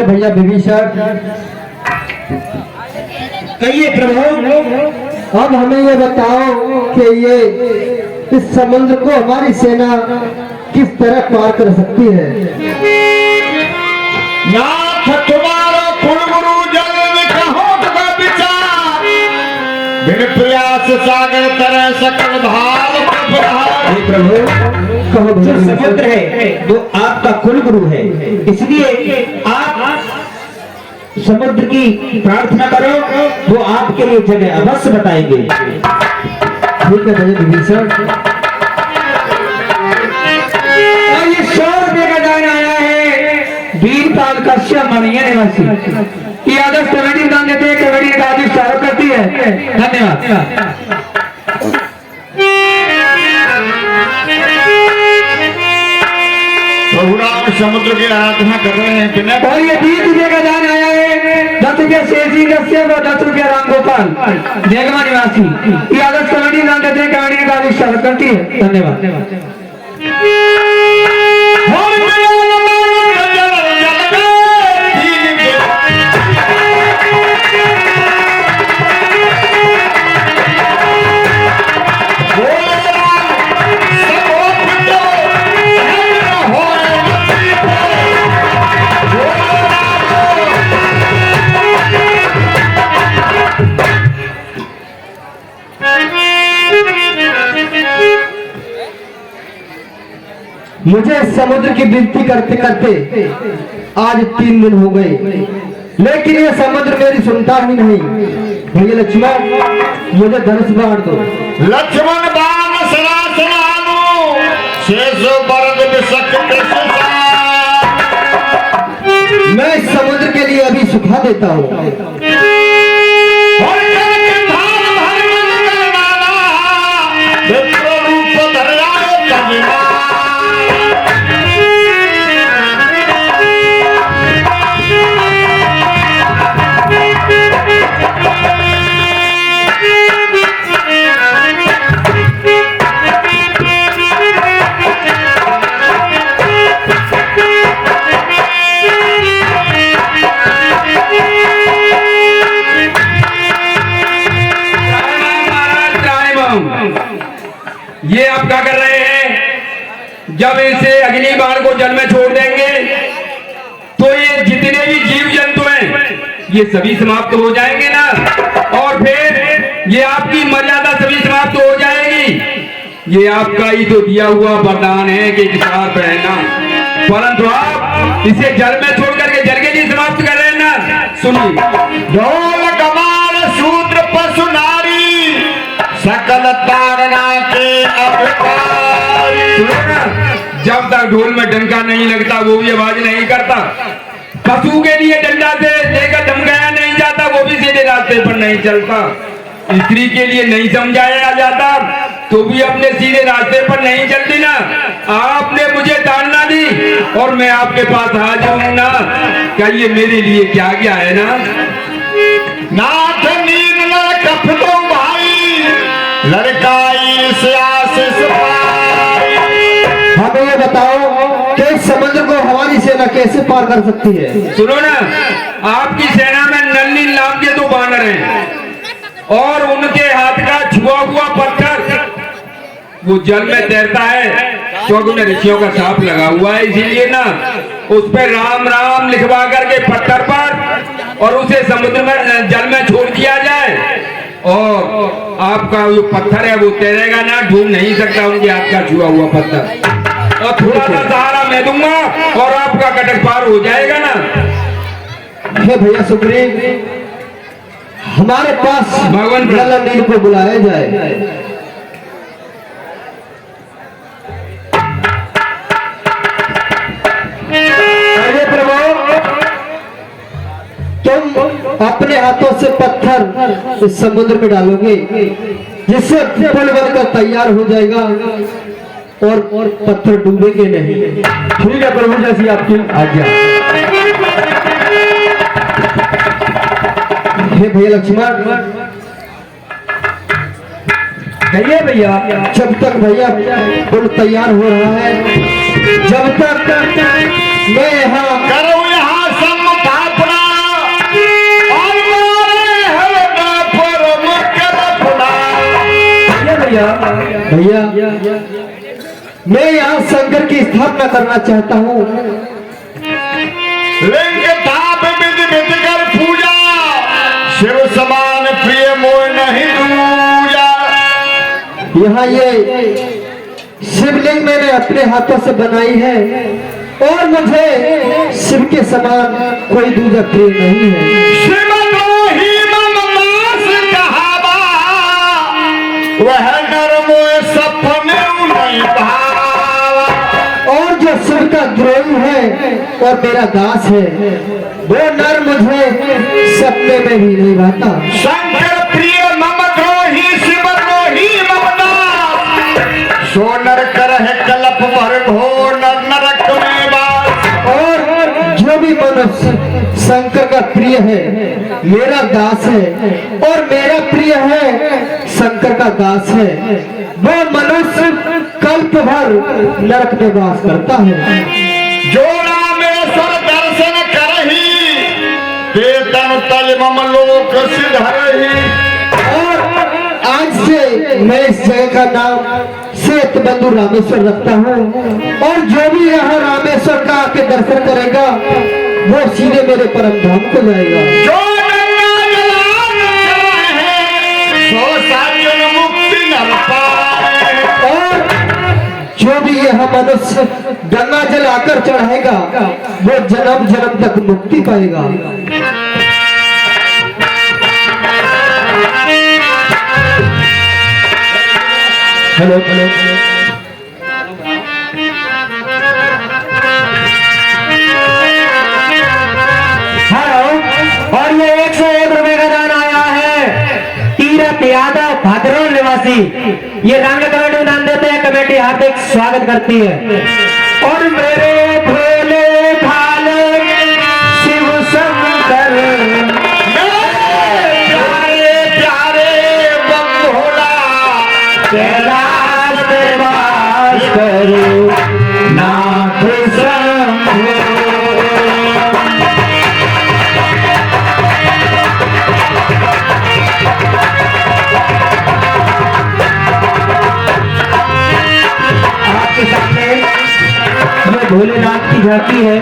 भैया विभीषण, कहिए प्रभु। अब हमें ये बताओ कि ये इस समुद्र को हमारी सेना किस तरह पार कर सकती है। नाथ तुम्हारा कुलगुरु जल में कहो का विचार, बिन प्रयास सागर तरह सकल भाव प्रभु कहो, जो समुद्र है वो आपका कुल गुरु है, इसलिए आप समुद्र की प्रार्थना करो, वो आपके लिए जगह अवश्य बताएंगे। ठीक है भैया विभीषण। और ये 100 रुपये का दान आया है वीरपाल कश्यप मणिया निवासी। ये आदर्श कमेटी दान देते हैं, कमेटी का आदेश चालू करती है। धन्यवाद। प्रभुराम समुद्र की आराधना कर रहे हैं किन्हें। और ये 20 रुपये का दान आया है 10 रुपये शेषी कश्यप और 10 रुपये राम गोपाल जयगमा निवासी। ये आदर्श कमेटी दान देते हैं, कमेटी का आदेश चालू करती है। धन्यवाद। मुझे समुद्र की विनती करते करते आज 3 दिन हो गए, लेकिन ये समुद्र मेरी सुनता ही नहीं। भैया लक्ष्मण, मुझे धनुष बाण दो। लक्ष्मण बाण सनासनानु शेष बरद विशक्त मैं इस समुद्र के लिए अभी सुखा देता हूँ। ये आप क्या कर रहे हैं? जब इसे अग्नि बाण को जल में छोड़ देंगे तो ये जितने भी जीव जंतु हैं ये सभी समाप्त हो जाएंगे ना, और फिर ये आपकी मर्यादा सभी समाप्त हो जाएगी। ये आपका ही तो दिया हुआ वरदान है कि किसार पहनना, परंतु आप इसे जल में छोड़ करके जल के लिए समाप्त कर रहे हैं ना। सुनिए, ढोल कमाल शूद्र पशु नारी सकल तारना के अभिकारी। जब तक ढोल में डंका नहीं लगता वो भी आवाज नहीं करता। पशु के लिए डंडा से लेकर धमकाया नहीं जाता, वो भी सीधे रास्ते पर नहीं चलता। स्त्री के लिए नहीं समझाया जाता तो भी अपने सीधे रास्ते पर नहीं चलती ना। आपने मुझे ताड़ना दी और मैं आपके पास हाजिर हूं ना, क्या ये मेरे लिए क्या क्या है ना। नाथ नींद न कफ दो भाई, लड़काई से आशीष पाई। हमें ये बताओ कि इस समुद्र को हमारी सेना कैसे पार कर सकती है। सुनो ना, आपकी सेना में नल्ली नाम के 2 बानर हैं और उनके हाथ का छुआ हुआ पत्थर वो जल में तैरता है, क्योंकि उन्हें ऋषियों का साप लगा हुआ है, इसीलिए ना उस पर राम राम लिखवा करके पत्थर पर और उसे समुद्र में जल में छोड़ दिया जाए और आपका जो पत्थर है वो तैरेगा ना, ढूंढ नहीं सकता उनके हाथ का छुआ हुआ पत्थर। और थोड़ा सा सहारा मैं दूंगा और आपका कटक पार हो जाएगा ना। हे भैया सुग्रीव, हमारे पास भगवान नील को बुलाया जाए। अरे प्रभु, तुम अपने हाथों से पत्थर इस समुद्र में डालोगे जिससे पुल बनकर तैयार हो जाएगा और पत्थर डूबेंगे नहीं। ठीक है प्रभु, जैसी आपकी आज्ञा। हे भैया लक्ष्मण, कहिए भैया। जब तक भैया पुल तैयार हो रहा है, जब तक मैं यहाँ करो यहाँ सम्मुखा भैया। भैया मैं यहाँ शंकर की स्थापना करना चाहता हूँ। लिंग ताप विधि विधि कर पूजा, शिव समान प्रिय मोह नहीं दूजा। यहाँ ये शिवलिंग मैंने अपने हाथों से बनाई है और मुझे शिव के समान कोई दूजा प्रिय नहीं है। शिव द्रोही मम मास कहावा, वह नर मोह सपने नहीं भावा। और जो शिव का द्रोही है और मेरा दास है, वो नर मुझे सपने में भी नहीं भाता। शंकर प्रिय मम द्रोही, शिव द्रोही मम दास। सो नर करह कलप भर घोर नर नरक में वास। और जो भी मनुष्य शंकर का प्रिय है मेरा दास है और मेरा प्रिय है शंकर का दास है, वो मनुष्य कल्प भर नरक में वास करता है। जो रामेश्वर दर्शन करही, ते तन तज मम लोक सिधरही। और आज से मैं इस जगह का नाम सेत बंधु रामेश्वर रखता हूँ और जो भी यहाँ रामेश्वर का आके दर्शन करेगा वो सीधे मेरे परम धाम को जाएगा। जो गंगा जलान है, सो साजन मुक्ति नर पाए। और जो भी यह मनुष्य गंगा जल आकर चढ़ाएगा वो जन्म जन्म तक मुक्ति पाएगा। Hello hello. और ये 101 रुपए का दान आया है तीरथ यादव भद्रोल निवासी। ये रंग कमेटी में दान देते हैं, कमेटी हार्दिक स्वागत करती है। और मेरे भोले भाले शिव शंकर, प्यारे प्यारे बम भोला, कैलाश में वास करो नाथ शंभो। आपके सामने ये भोलेनाथ की झांकी है।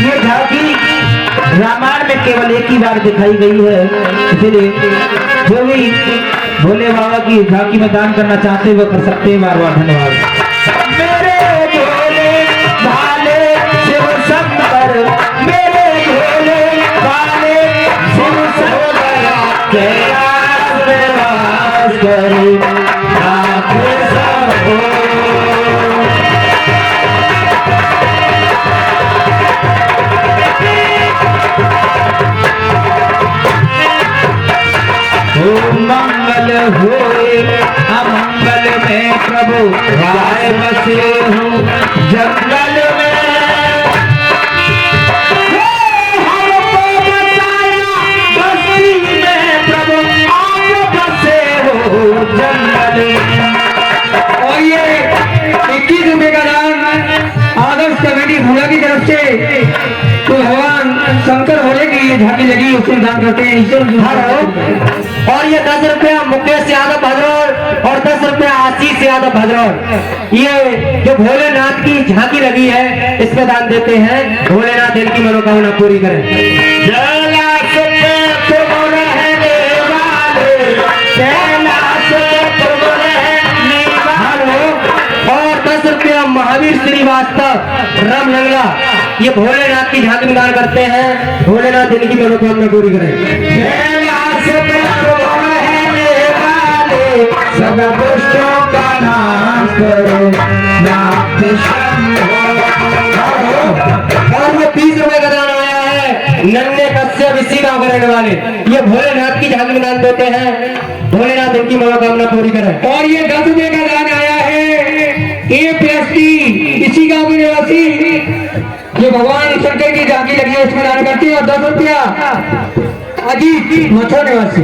ये झांकी रामायण में केवल एक ही बार दिखाई गई है, इसलिए जो भी भोले बाबा की झांकी में दान करना चाहते हैं वो कर सकते हैं। बार बार धन्यवाद। मेरे भोले भाले शिव शंकर, मेरे भोले भाले शिव शंकर, कैलाश में वास करो नाथ शंभो। मंगल होए अमंगल में प्रभु राय बसे हो जंगल में। हमको बचाया बस्ती में प्रभु आप बसे हो जंगल में। और ये 21 रुपए का दान आदर्श कमेटी भोला की तरफ से तो भगवान शंकर भोले की ये झांकी लगी उसको दान करते हैं ईश्वर। और ये 10 रुपया मुकेश यादव भद्रौल और 10 रुपया आशीष यादव भद्रौल। ये जो भोलेनाथ की झांकी लगी है इस पे दान देते हैं। भोलेनाथ इनकी मनोकामना पूरी करें। कैलाश पे तुम रहने वाले, कैलाश पे तुम रहने वाले। और 10 रुपया महावीर श्रीवास्तव राम लंगड़ा, ये भोलेनाथ की झांकी में दान करते हैं। भोलेनाथ इनकी मनोकामना पूरी करें। कैलाश पे तुम रहने वाले, सब दुष्टों का नाश करो नाथ शंभो। और ये 30 रुपए का दान आया है नन्हे कश्यप इसी गाँव के रहने वाले। ये भोलेनाथ की झांकी में दान देते हैं। भोलेनाथ इनकी मनोकामना पूरी करें। और ये 10 रुपए का दान आया है APST इसी गांव के निवासी, ये भगवान शंकर की झांकी लगी है उसमें दान करती है। और 10 रुपया अजीत मथुरा निवासी,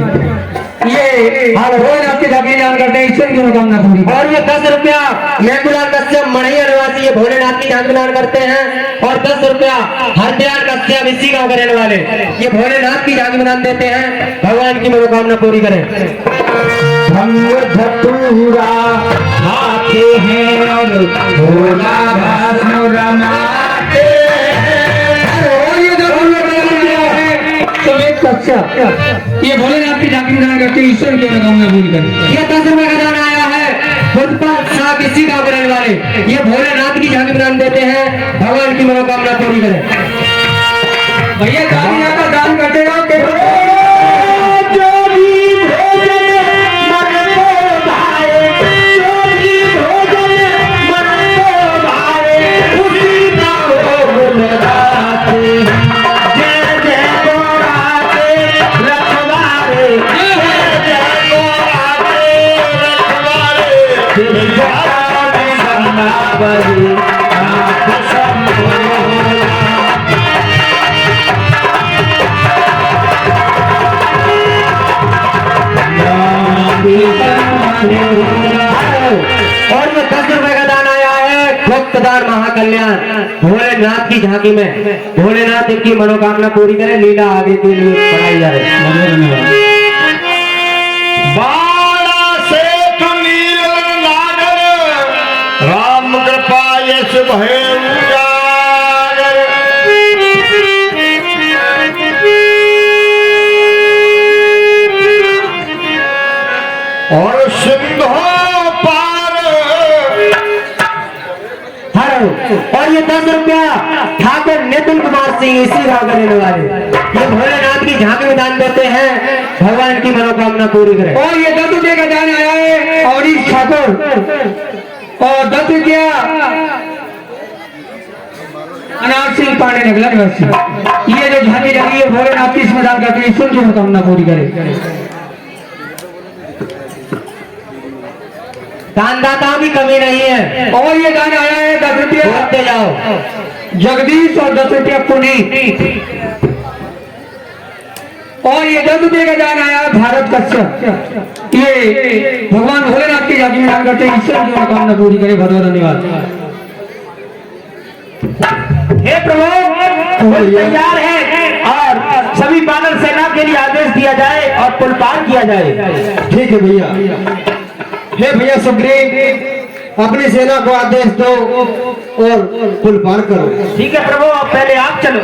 ये भोलेनाथ की झांकी दान करते हैं ईश्वर की मनोकामना पूरी। और ये 10 रुपया मेघुलाल कश्यप मणिया निवासी, ये भोलेनाथ की झांकी दान करते हैं। और 10 रुपया हरदयाल कश्यप इसी गाँव के रहने वाले, ये भोलेनाथ की झांकी में दान देते हैं। भगवान की मनोकामना पूरी करें। भंग धतूर पूरा खाते हैं और भोला भस्म रमाते अच्छा, ये भोलेनाथ की झांकी में करते ईश्वर की मनोकामना पूरी करें। ये 10 रुपए का दान आया है फुटपाथ साहब इसी का बनाने वाले, ये भोलेनाथ की झांकी में दान देते हैं, भगवान की मनोकामना पूरी करें। भैया दान का दान करते रहो के और ये 10 रुपए का दान आया है भक्तदान महाकल्याण भोलेनाथ की झांकी में, भोलेनाथ इनकी मनोकामना पूरी करे, लीला आगे के लिए बढ़ाई जाए। बाणा से तो नील नागर राम कृपा यश भय उजागर। और सिंधु पार हर और ये 10 रुपया ठाकुर नितिन कुमार सिंह इसी गाँव के रहने वाले, ये भोलेनाथ की झांकी में दान देते हैं, भगवान की मनोकामना पूरी करें। और ये 10 रुपये का दान आया है और इस ठाकुर और 10 रुपया अनाथ सिंह पांडे नगला निवासी, ये जो झांकी लगी है भोलेनाथ की इसमें दान करके ईश्वर की मनोकामना पूरी करे। दानदाताओं की कमी नहीं है। और ये दान आया है 10 रुपया बोलते जाओ जगदीश और 10 रुपया पुनीत। और ये 10 रुपये का दान आया भारत कश्यप, ये भगवान भोलेनाथ की झांकी में दान करते हैं, ईश्वर की मनोकामना पूरी करे। बहुत बहुत धन्यवाद। हे प्रभु पुल तैयार है और सभी बानर सेना के लिए आदेश दिया जाए और पुल पार किया जाए। ठीक है भैया। हे भैया सुग्रीव अपनी सेना को आदेश दो और पुल पार करो। ठीक है प्रभु, अब पहले आप चलो।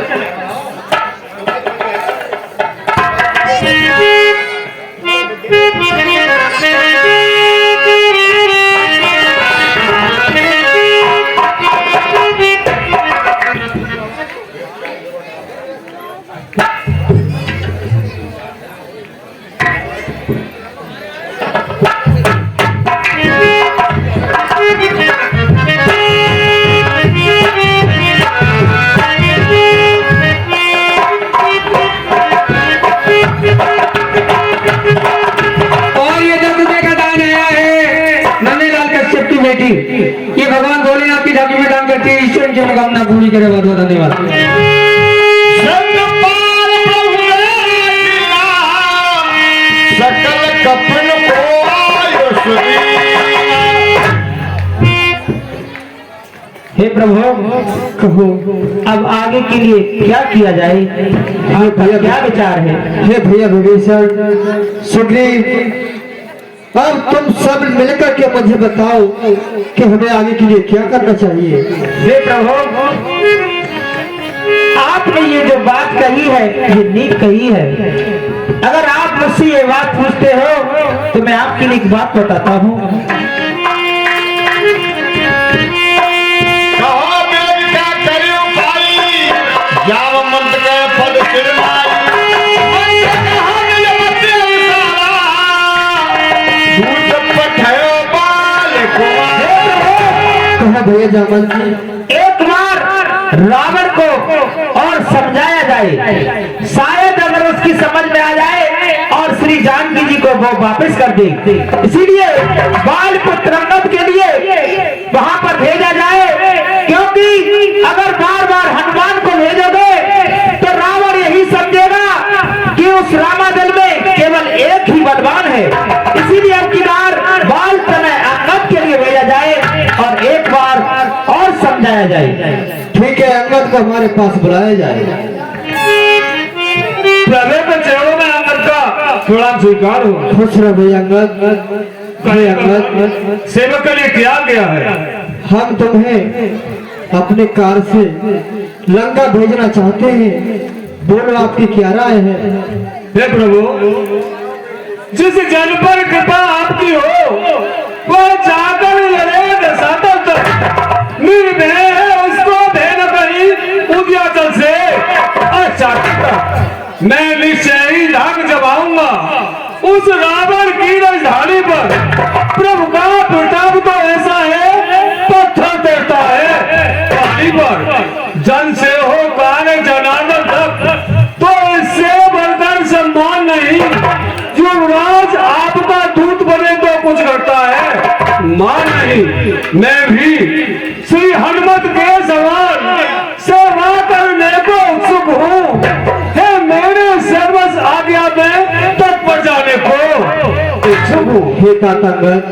ये भगवान भोलेनाथ की झांकी में दान करती है, ईश्वर की मनोकामना पूरी करे। बहुत बहुत धन्यवाद। सकल कफन को आयुष हे प्रभु कहो अब आगे के लिए क्या किया जाए, आपका क्या विचार है? हे भैया विभीषण सुग्रीव, अब तुम सब मिलकर के मुझे बताओ कि हमें आगे के लिए क्या करना चाहिए। हे प्रभु आपने ये जो बात कही है ये नीक कही है। अगर आप मुझसे ये बात पूछते हो तो मैं आपके लिए एक बात बताता हूँ। भैया जामन जी, एक बार रावण को और समझाया जाए, शायद अगर उसकी समझ में आ जाए और श्री जानकी जी को वो वापस कर दे। इसीलिए बाल पुत्र रंगत के लिए वहां पर भेजा जाए, क्योंकि अगर बार बार हनुमान को भेजोगे तो रावण यही समझेगा कि उस रामादल में केवल एक ही बलवान है। इसीलिए अब की बार बाल तनय अंगद के लिए भेजा जाए और एक बार और समझाया जाए। ठीक है, अंगद को हमारे पास बुलाया जाए। प्रभु के चरणों में अंगद का थोड़ा स्वीकार हो। खुश रहो भैया अंगद। हे अंगद, सेवक के लिए क्या गया है? हम तुम्हें अपने कार से लंका भेजना चाहते हैं, बोलो आपकी क्या राय है? हे प्रभु, जिस जन पर कृपा आपकी हो वह जाकर लड़े दशातल तक निर्भय है, उसको भेद कहीं उद्याचल से अचातक तक मैं निश्चय ही धाक जमाऊंगा उस रावण की राजधानी पर। प्रभु का प्रताप तो ऐसा है पत्थर देता है पानी पर, जन से हो काने जनार्दन तक, तो इससे बढ़कर सम्मान नहीं। युवराज आपका दूत बने तो कुछ करता है, मान नहीं। मैं भी श्री हनुमत के समान सेवा करने को उत्सुक हूँ, है मेरे सर्वस आज्ञा में तत्पर जाने को इच्छुक हूँ। हे ताता अंगद,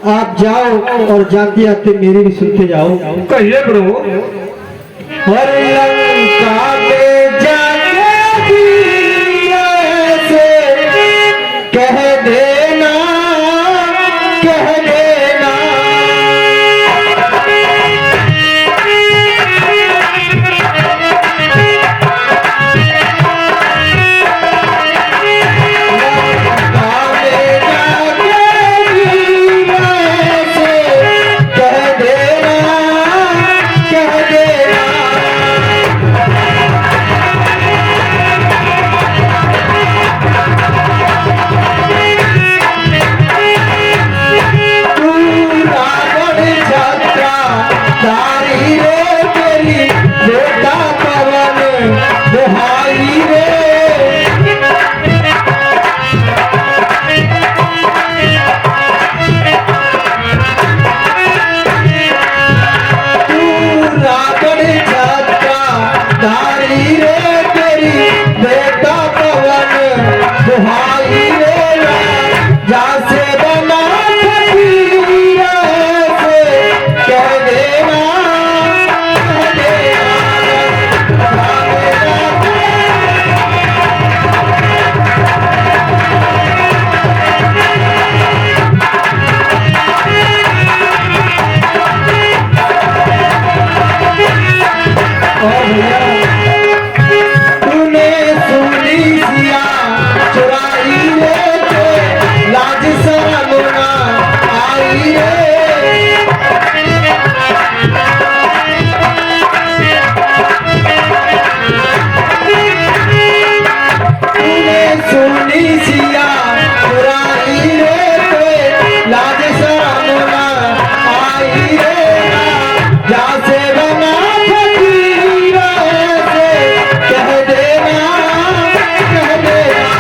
आप जाओ और जाते जाते मेरी भी सुनते जाओ। कहिए प्रभु। और लंका में जाके भी ऐसे कह देना, कह देना, लंका में जाके भी ऐसे कह देना, कह देना। तू रावण छत्रा धारी रे, तेरी बेटा पवन दुहाई रे। तू रावण छत्रा धारी रे, तेरी बेटा पवन दुहाई रे। जासे बना फकीर ऐसे कह देना, कह और भैया, तूने सुनी सिया चुराई रे, ते लाज शर्म ना आई रे। तूने सुनी सिया चुराई रे, ते लाज शर्म ना आई रे। जासे बना फकीर ऐसे कह देना, कह देना।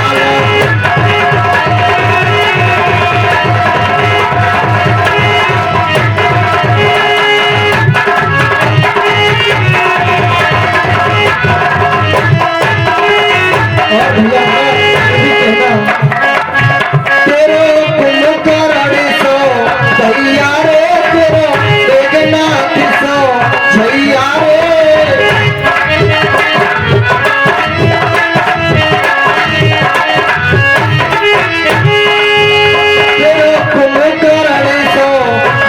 और भैया मैं ये भी कहना, तेरे कुलकर्णी सो भैया रे, तेरो मेघनाथ सो छैया रे। तेरो कुलकर्णी सो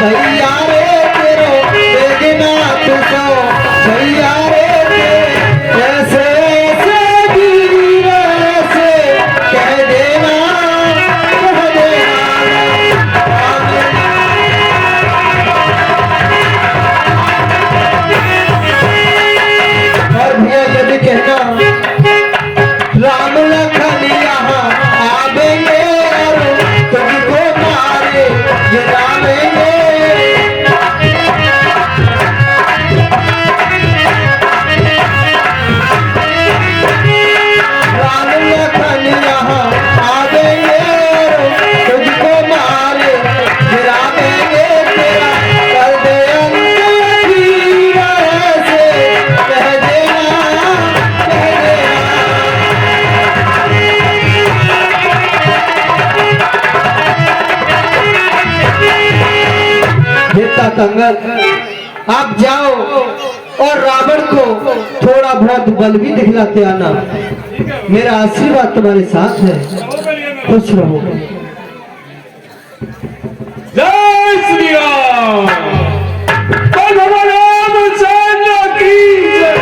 भैया रे, तेरो मेघनाथ सो छैया रे। ऐसे ऐसे वीर ऐसे कह देना, कह देना। और भैया ये भी कहना, राम लखन यहाँ आवेंगे और तुमको मारे गिरावेंगे। राम लखन यहाँ आवेंगे और तुझको मारे गिरावेंगे। तेरा कर दे अंत वीर ऐसे कह देना, कह देना। हे ताता अंगद, आप जाओ और रावण को थोड़ा बहुत बल भी दिखलाते आना। मेरा आशीर्वाद तुम्हारे साथ है, खुश रहो। जय श्री राम। भगवान रामचंद्र की जय।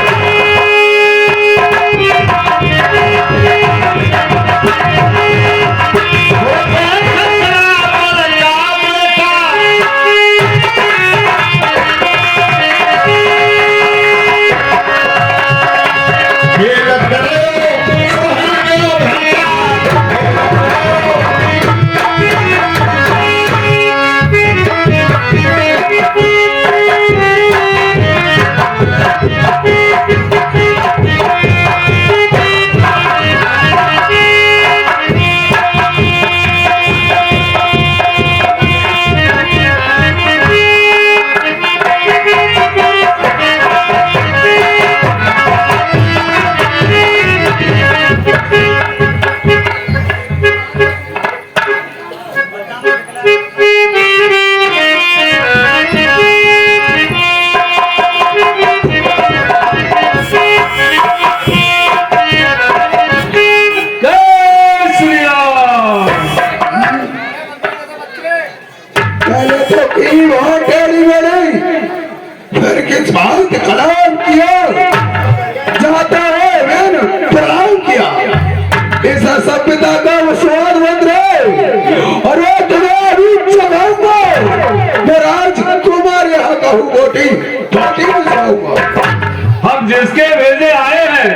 हम जिसके भेजे आए हैं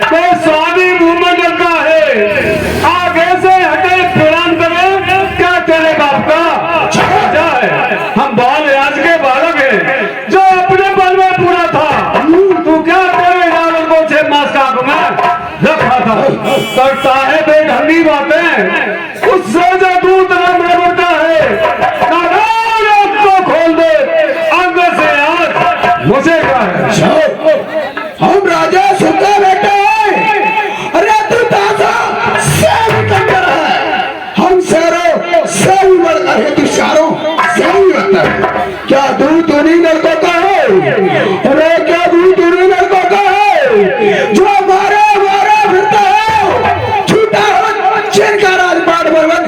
तो स्वामी भूमंडल का है। आगे से हटे प्रणाम करें, क्या तेरे बाप का राजा है। हम बाल राज के बालक हैं जो अपने बल में पूरा था। तू क्या तेरे डालों को 6 मास का आंख में रखा था। करता है बेढंगी बातें, उससे जो दूध न बढ़ता है। को खोल दे अंग से आज मुझे क्या है। हम राजा सुनता बेटा है। अरे तू ताजा से भी कमर है। हम शेरों से भी बढ़कर है, तू शारों से भी बढ़ता है। क्या दूध उन्हीं लड़कों का है? अरे क्या दूध उन्हीं लड़कों का है जो मारे फिरता है। छूटा हो जिनका राजपाट बर्बाद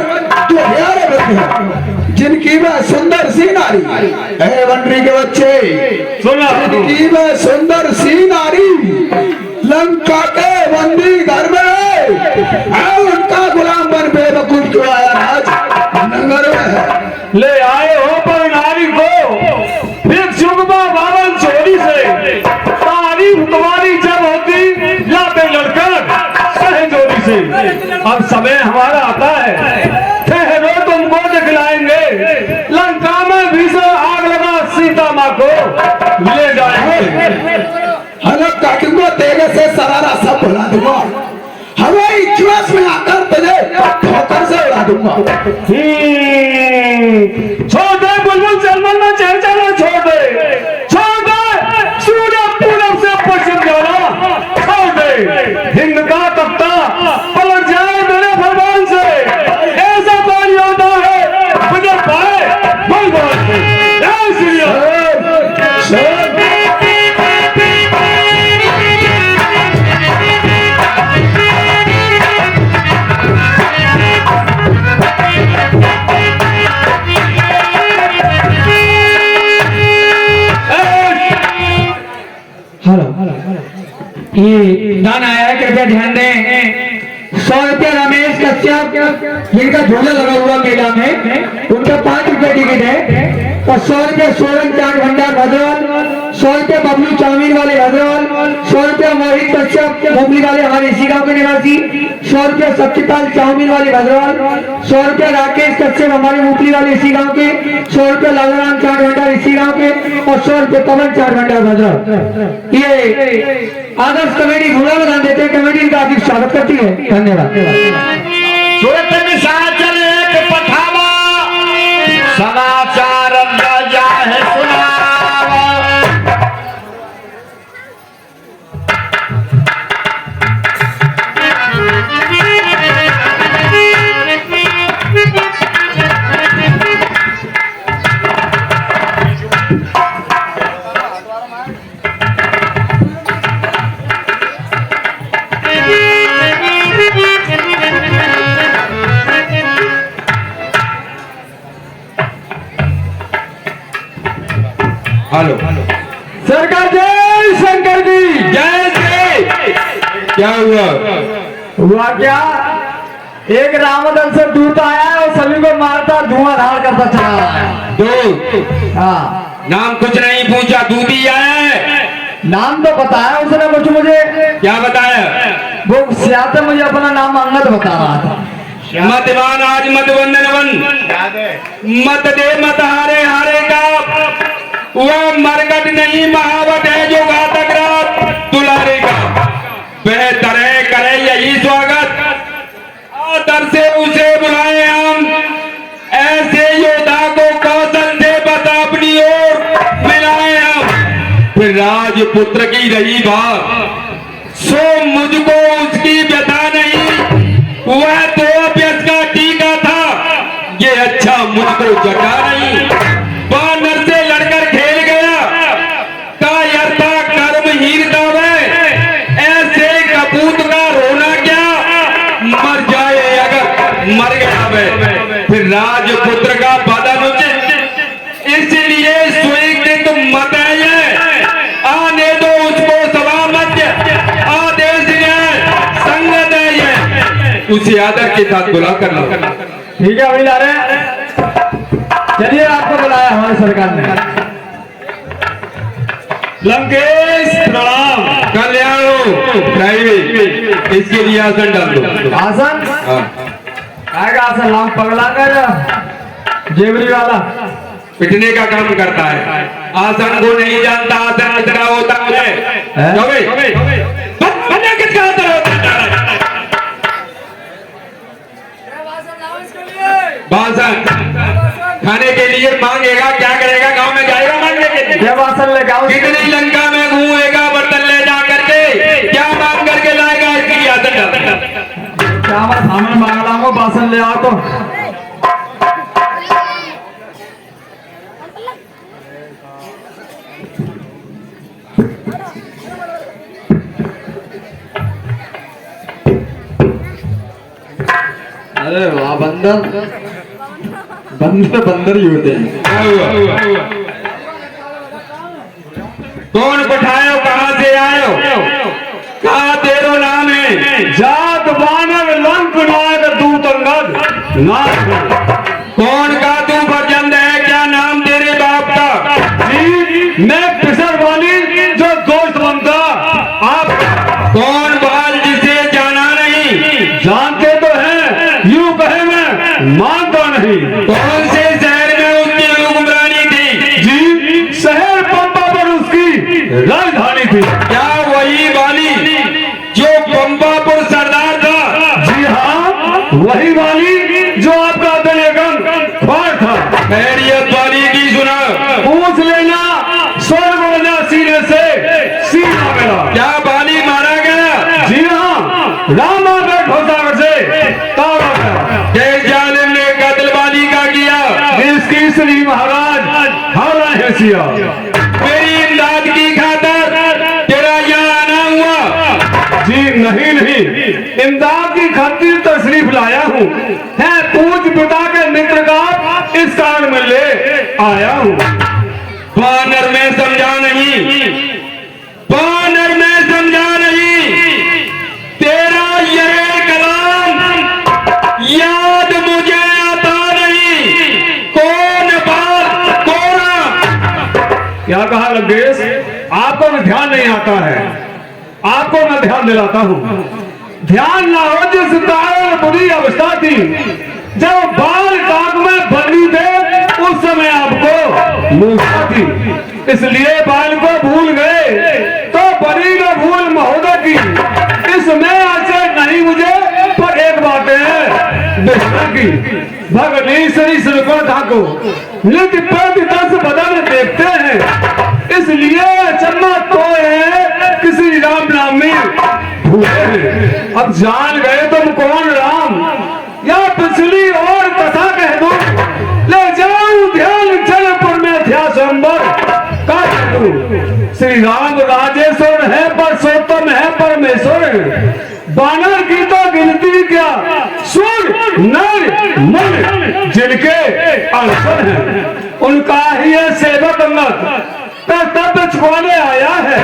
तू प्यारे बच्चे हैं, जिनकी वह सुंदर सी नारी है। बंडरी के बच्चे सुना, जिनकी वह सुंदर सी नारी लंका के बंदी घर में है। उनका गुलाम बन बेवकूफ क्यों आया राज नगर में है। ले आए हो पर नारी को भिक्षुकवा बावन चोरी से। तारीफ तुम्हारी जब होती लाते लड़कर सहजोरी से। अब समय हमारा आता है, ठहरो तुमको दिखलाएंगे। लंका में भीषण आग लगा सीता माँ को ले जाएंगे। हलक काटूंगा तेरे से सरारा सब भुला दूंगा। हमें इतिहास में आकर तुझे ठोकर से उड़ा दूंगा। छोड़ दे बुलबुल चलमल में चहचहा छोड़ दे। छोड़ दे सूर्य पूरब से पश्चिम जाना छोड़ दे। हिंद का तख्ता पलट जाए मेरे भगवान से। ऐसा कौन योद्धा है मुझे पाए भगवान से। जय श्री राम। ये दान आया है, कृपया ध्यान दें। 100 रुपया रमेश कश्यप जिनका झोला लगा हुआ मेला में, उनका 5 रुपया टिकट है। और 100 रुपया सोलन चाट भंडार भद्रवाल, 100 रुपया बबलू चाउमीन वाले भद्रवाल, 100 रुपया मोहित कश्यप मुंबई वाले हमारे इसी गांव के निवासी, 100 रुपया सत्यपाल चाउमीन वाले भद्रवाल, 100 रुपया राकेश कश्यप हमारे मुंबई वाले इसी गांव के, 100 रुपया लालाराम चाट भंडार इसी गांव के, और 100 रुपया पवन चाट भंडार भद्रवाल। ये आदर्श कमेटी घोड़ा बना देते हैं। कमेटी का अधिक स्वागत करती है। धन्यवाद। समाचार है सुना। हेलो सरकार जय शंकर जी। जय जय। क्या हुआ? हुआ क्या, एक रावण से दूत आया है और सभी को मारता धुआंधार करता चला रहा है। दो हाँ, नाम कुछ नहीं पूछा, दूधी आया है। नाम तो बताया उसने कुछ मुझे। क्या बताया? वो सियाते मुझे अपना नाम अंगद बता रहा था। मतवान आज मत वंदन वन, मत दे मत हारे हारे का, वह मरकट नहीं महावत है जो घातक रात दुलारे का। बेहतर है करे यही स्वागत, आदर से उसे बुलाए हम, ऐसे योद्धा को कौशल से बस अपनी ओर मिलाए हम। फिर राजपुत्र की रही बात, सो मुझको उसकी व्यथा नहीं, वह तो अभ्यस का टीका था, ये अच्छा मुझको जगा नहीं। बानर से लड़कर खेल गया, कायरता कर्महीनता में, ऐसे कपूत का रोना क्या, मर जाए अगर मर गया वह। फिर राजपुत्र का बदन उचित, इसलिए स्वीकृत मत है ये, आने दो उसको सभा मध्य, आदेश है संगत है ये, उसे आदर के साथ बुला कर लो। ठीक है अभी ला रहे हैं। चलिए आपको बुलाया हमारी सरकार ने। लंकेश प्रणाम। कल्याण हो प्राइवेट, इसके लिए आसन डाल दो। आसन हाँ। आएगा आसन, नाम पगला का या जेवरी वाला पिटने का काम करता है, आसन को नहीं जानता, आसन कितना होता है। किसका आसन होता है? भाषण खाने के लिए मांगेगा, क्या करेगा? गांव में जाएगा मांगने के लिए? जब आसन लेके आओ, कितनी लंका में घूमेगा बर्तन ले जा करके, क्या मांग करके लाएगा? इसके लिए आसन डालता। क्या मैं सामने मांग रहा हूँ, बासन ले आओ तो। अरे वाह, बंदर बंदर बंदर ही होते हैं। क्या हुआ? कौन पठायो, कहाँ से आयो, कहाँ तेरो नाम है? जात बानर लंक नाग दूत अंगद नाग। कौन का तू फर्जंद है, क्या नाम तेरे बाप का? जी मैं पिसर वाली जो दोस्त बनता आप। कौन बाल जिसे जाना नहीं? जानते तो हैं, यूं कहे मैं मानता नहीं। कौन से शहर में उसकी हुक्मरानी थी? जी शहर पंपा पर उसकी राजधानी थी। क्या वही वाली जो पंपापुर सरदार था? जी हाँ, वही वाली जो आपका दलेगन ख्वार था। खैरियत वाली की सुना, पूछ लेना, स्वर्ग बजा सीने से सीना मेरा। क्या बाली मारा गया? जी हाँ, रामा का घोषागर से तारा गया। जय जालिम ने कत्ल बाली का किया, इसकी श्री महाराज हारा है सिया। मेरी इमदाद की खातर तेरा यहाँ आना हुआ? जी नहीं, इमदाद की खातिर तशरीफ लाया हूँ, है पूज पिता के मित्र का इस कारण में ले आया हूँ। बानर में समझा नहीं, बानर में समझा नहीं, तेरा यह कलाम याद मुझे आता नहीं। कौन बात कौन? क्या कहा लंकेश? आपको मैं ध्यान नहीं आता है, आपको मैं ध्यान दिलाता हूँ। ध्यान ना हो जिस कारण बुरी अवस्था थी, जब बाल काग में बंदी थे, उस समय आपको मूर्छा थी, इसलिए बाल को भूल गए। तो बड़ी न भूल महोदय की, इसमें ऐसे नहीं मुझे, पर एक बात है निष्ठा की। भगनी श्री श्रीपा को नित्य प्रतिदर्श बदन देखते हैं, इसलिए चम्मा तो है किसी राम नाम में भूले हैं। अब जान गए तुम कौन राम, या पिछली और कथा कह दो, ले जाऊं ध्यान जनपुर में ध्यासंबर का दूं। श्री राम राजेश्वर है, परसोत्तम है, परमेश्वर। बानर की तो गिनती क्या, सुर नर मन जिनके अवसर हैं, उनका ही है सेवक अंगद। कर्तव्य छुपाने आया है।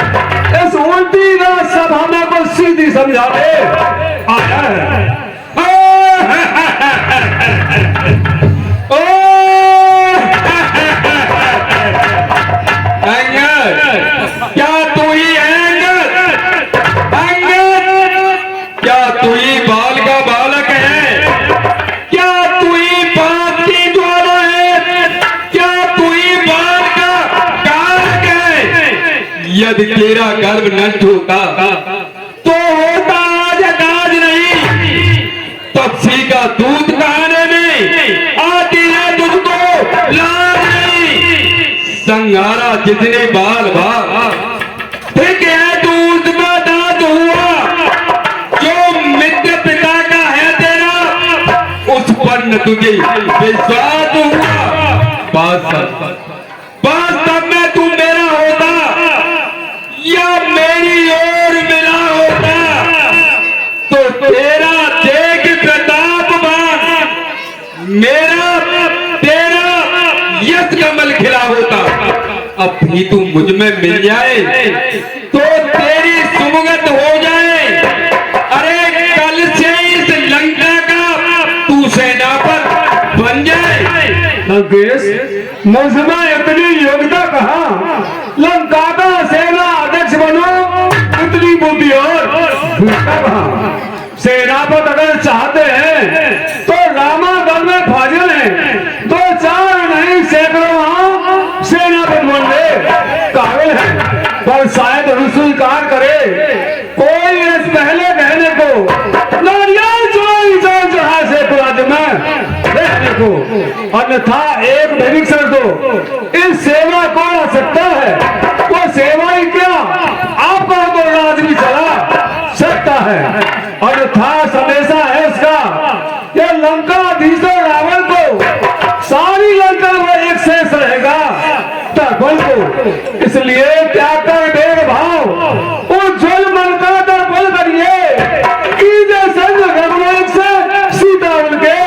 इस उल्टी सभा में को सीधी समझाने आया है। क्या तू ही क्या तू ही बाल का बालक है? क्या तू ही बाप की द्वारा है? क्या तू ही बाल का कारक है? यदि तेरा गर्भ नष्ट होता तो होता आज काज नहीं, पक्षी का दूध खाने में आती है तुझको लाज नहीं। संगारा जितने बाल भाग ठीक है तू उसका दांत हुआ, जो मित्र पिता का है तेरा उस पर न तुझे विश्वास हुआ। वास्तव में तू मेरा होता या मेरी ओर मिला होता तो तेरा देख प्रतापवान मेरा तेरा यश कमल खिला होता। अब भी तू मुझ में मिल जाए तो तेरी सुमुगत हो जाए। अरे कल से इस लंका का तू सेनापति बन जाए। लंकेश, मुझमें इतनी योग्यता कहाँ? लंका का सेना अध्यक्ष बनो, इतनी बुद्धि और भूखा कहाँ? सेनापति अगर चाहते हैं तो रामा दल में फाजिल है, तो चार नहीं सैकड़ों सेनापति बन ले काबिल है। पर शायद स्वीकार करे कोई इस पहले कहने को नारियल चढ़ा से राज्य में रहने को, अन्यथा एक विभीषण को इस सेवा को आ सकता है। वो सेवा ही क्या, आपका तो राज भी चला सकता है। अन्यथा संदेशा है इसका, ये लंकाधीश रावण को सारी लंका में एक शेष रहेगा दर्पण को। इसलिए त्याग कर भेदभाव उज्जवल मन का दर्पण करिए, कीजिए संग रघुनाथ से सीता उनके